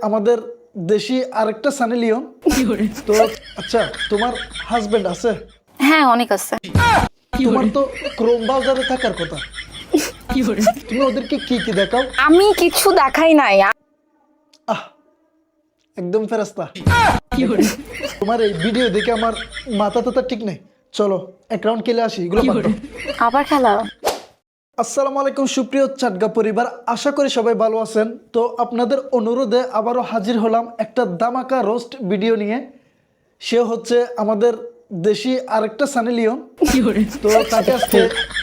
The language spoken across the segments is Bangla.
আমাদের দেশি আরেকটা সানি লিওন। তো আচ্ছা, তোমার হাজবেন্ড আছে? হ্যাঁ, অনেক আছে। তোমার তো ক্রোম ব্রাউজারে থাকার কথা। তুমি ওদেরকে কি কি দেখাও? আমি কিছু দেখাই নাই। আহ, একদম ফেরেস্তা। তোমার এই ভিডিও দেখে আমার মাথা টাথা ঠিক নেই। চলো এক রাউন্ড খেলে আসি, এগুলো বাদ দাও। আবার খেলা? আসসালামু আলাইকুম সুপ্রিয় চাটগা পরিবার, আশা করি সবাই ভালো আছেন। তো আপনাদের অনুরোধে আবারও হাজির হলাম একটা দামাকা রোস্ট ভিডিও নিয়ে। সে হচ্ছে আমাদের দেশি আরেকটা সানি লিওন। তো তাকে আজকে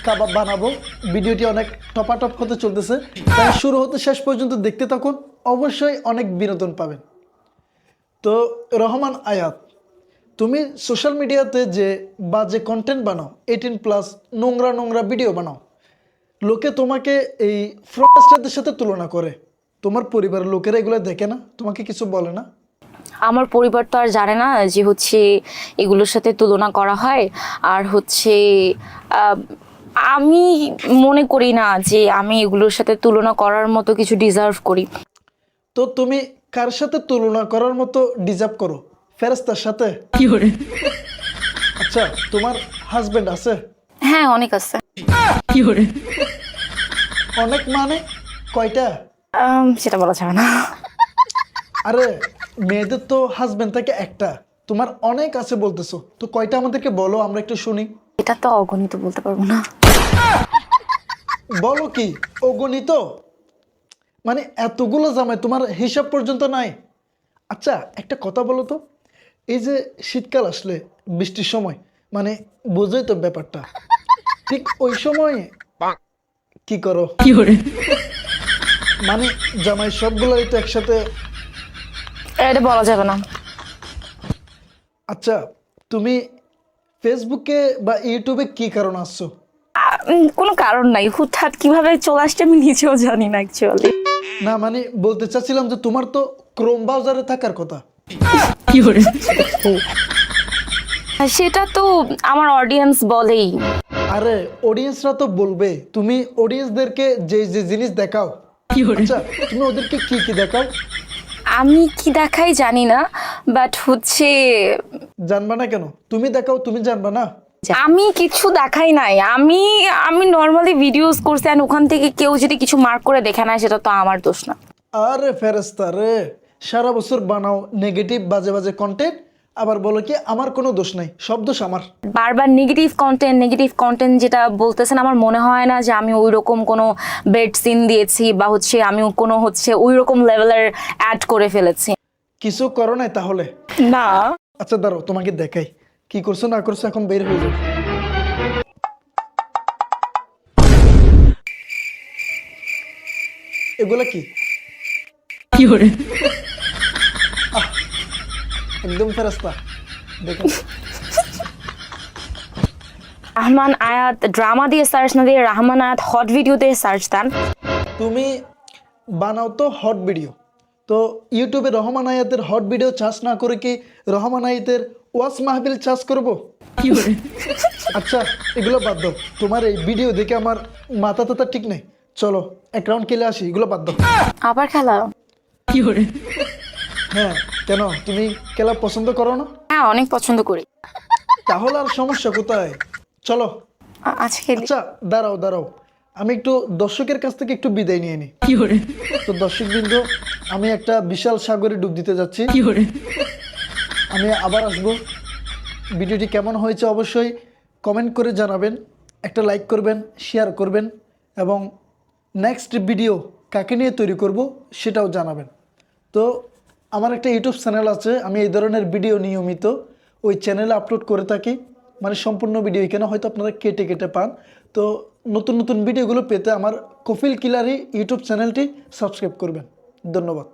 কাবাব বানাবো। ভিডিওটি অনেক টপাটপ হতে চলতেছে, তাই শুরু হতে শেষ পর্যন্ত দেখতে থাকুন, অবশ্যই অনেক বিনোদন পাবেন। তো রহমান আয়াত, তুমি সোশ্যাল মিডিয়াতে যে বাজে কন্টেন্ট বানাও, 18+ নোংরা নোংরা ভিডিও বানাও, লোকে তোমাকে এই ফ্রস্টারদের সাথে তুলনা করে। তোমার পরিবারের লোকেরা এগুলো দেখে না? তোমাকে কিছু বলে না? আমার পরিবার তো আর জানে না যে হচ্ছে এগুলোর সাথে তুলনা করা হয়। আর হচ্ছে আমি মনে করি না যে আমি এগুলোর সাথে তুলনা করার মতো কিছু ডিজার্ভ করি। তো তুমি কার সাথে তুলনা করার মতো ডিজার্ভ করো? ফেরেস্তার সাথে? আচ্ছা, তোমার হাজবেন্ড আছে? হ্যাঁ, অনেক আছে। অনেক মানে কয়টা? সেটা বলা যাবে না। আরে মেয়েদের তো হাজবেন্ড থাকে একটা, তোমার অনেক আছে বলতেছো, তো কয়টা আমাদেরকে বলো, আমরা একটু শুনি। এটা তো অগণিত বলতে পারবো না। বলো কি অগণিত? মানে এতগুলো জামাই, তোমার হিসাব পর্যন্ত নাই? আচ্ছা একটা কথা বলো তো, এই যে শীতকাল আসলে বৃষ্টির সময়, মানে বোঝোই তো ব্যাপারটা, ঠিক ওই সময় কি করো? মানে জামাই সবগুলোই তো একসাথে। এটা বলা যাবে না। আচ্ছা, তুমি ফেসবুকে বা ইউটিউবে কি কারণ আসছো? কোনো কারণ নাই, হুটহাট কিভাবে চলে আসছে আমি নিজেও জানি না অ্যাকচুয়ালি। না মানে বলতে চাচ্ছিলাম যে তোমার তো ক্রোম ব্রাউজারে থাকার কথা। সেটা তো আমার অডিয়েন্স বলেই। আরে অডিয়েন্সরা তো বলবে, তুমি অডিয়েন্সদেরকে যে যে জিনিস দেখাও, আচ্ছা তুমি ওদেরকে কি কি দেখাও? আমি কি দেখাই জানি না, বাট হচ্ছে জানবা না কেন? তুমি দেখাও, তুমি জানবা না? আমি কিছু দেখাই নাই। আমি আমি নর্মালি ভিডিওস করছি, আর ওখান থেকে কেউ যদি কিছু মার্ক করে দেখে না, সেটা তো আমার দোষ না। আরে ফেরেস্তা রে, সারা বছর বানাও নেগেটিভ বাজে বাজে কন্টেন্ট, আবার বলো কি আমার কোনো দোষ নাই, সব দোষ আমার। বারবার নেগেটিভ কন্টেন্ট যেটা বলতেছেন, আমার মনে হয় না যে আমি ওই রকম কোনো বেড সিন দিয়েছি বা হচ্ছে আমি কোনো হচ্ছে ওই রকম লেভেলের অ্যাড করে ফেলেছি। কিছু করো নাই তাহলে? না। আচ্ছা দাঁড়াও তোমাকে দেখাই কি করছো না করছো, এখন বের হয়ে যাবে। এগুলা কি? একদম ফেরেস্তা, দেখো। রহমান আয়াত ড্রামা দিয়ে সার্চ না দিয়ে রহমান আয়াত হট ভিডিও দিয়ে সার্চ দেন। তুমি বানাও তো হট ভিডিও, তো ইউটিউবে রহমান আয়াতের হট ভিডিও চার্জ না করে কি রহমান আয়াতের ওয়াজ মাহফিল চার্জ করবো? আচ্ছা এগুলো বাদ দাও, তোমার এই ভিডিও দেখে আমার মাথা টাথা ঠিক নেই। চলো এক রাউন্ড খেলে আসি, এগুলো বাদ দাও। আবার খেলা? হ্যাঁ, কেন তুমি খেলা পছন্দ করো না? হ্যাঁ, অনেক পছন্দ করি। তাহলে আর সমস্যা কোথায়? চলো। আচ্ছা খেলি। আচ্ছা দাঁড়াও দাঁড়াও, আমি একটু দর্শকের কাছ থেকে একটু বিদায় নিয়ে নিই। তো দর্শকবৃন্দ, আমি একটা বিশাল সাগরে ডুব দিতে যাচ্ছি। আমি আবার আসবো। ভিডিওটি কেমন হয়েছে অবশ্যই কমেন্ট করে জানাবেন, একটা লাইক করবেন, শেয়ার করবেন, এবং নেক্সট ভিডিও কাকে নিয়ে তৈরি করব সেটাও জানাবেন। তো আমার একটা ইউটিউব চ্যানেল আছে, আমি এই ধরনের ভিডিও নিয়মিত ওই চ্যানেলে আপলোড করে থাকি, মানে সম্পূর্ণ ভিডিও এখানে হয়তো আপনারা কেটে কেটে পান। তো নতুন নতুন ভিডিওগুলো পেতে আমার কফিল কিলারি ইউটিউব চ্যানেলটি সাবস্ক্রাইব করবেন। ধন্যবাদ।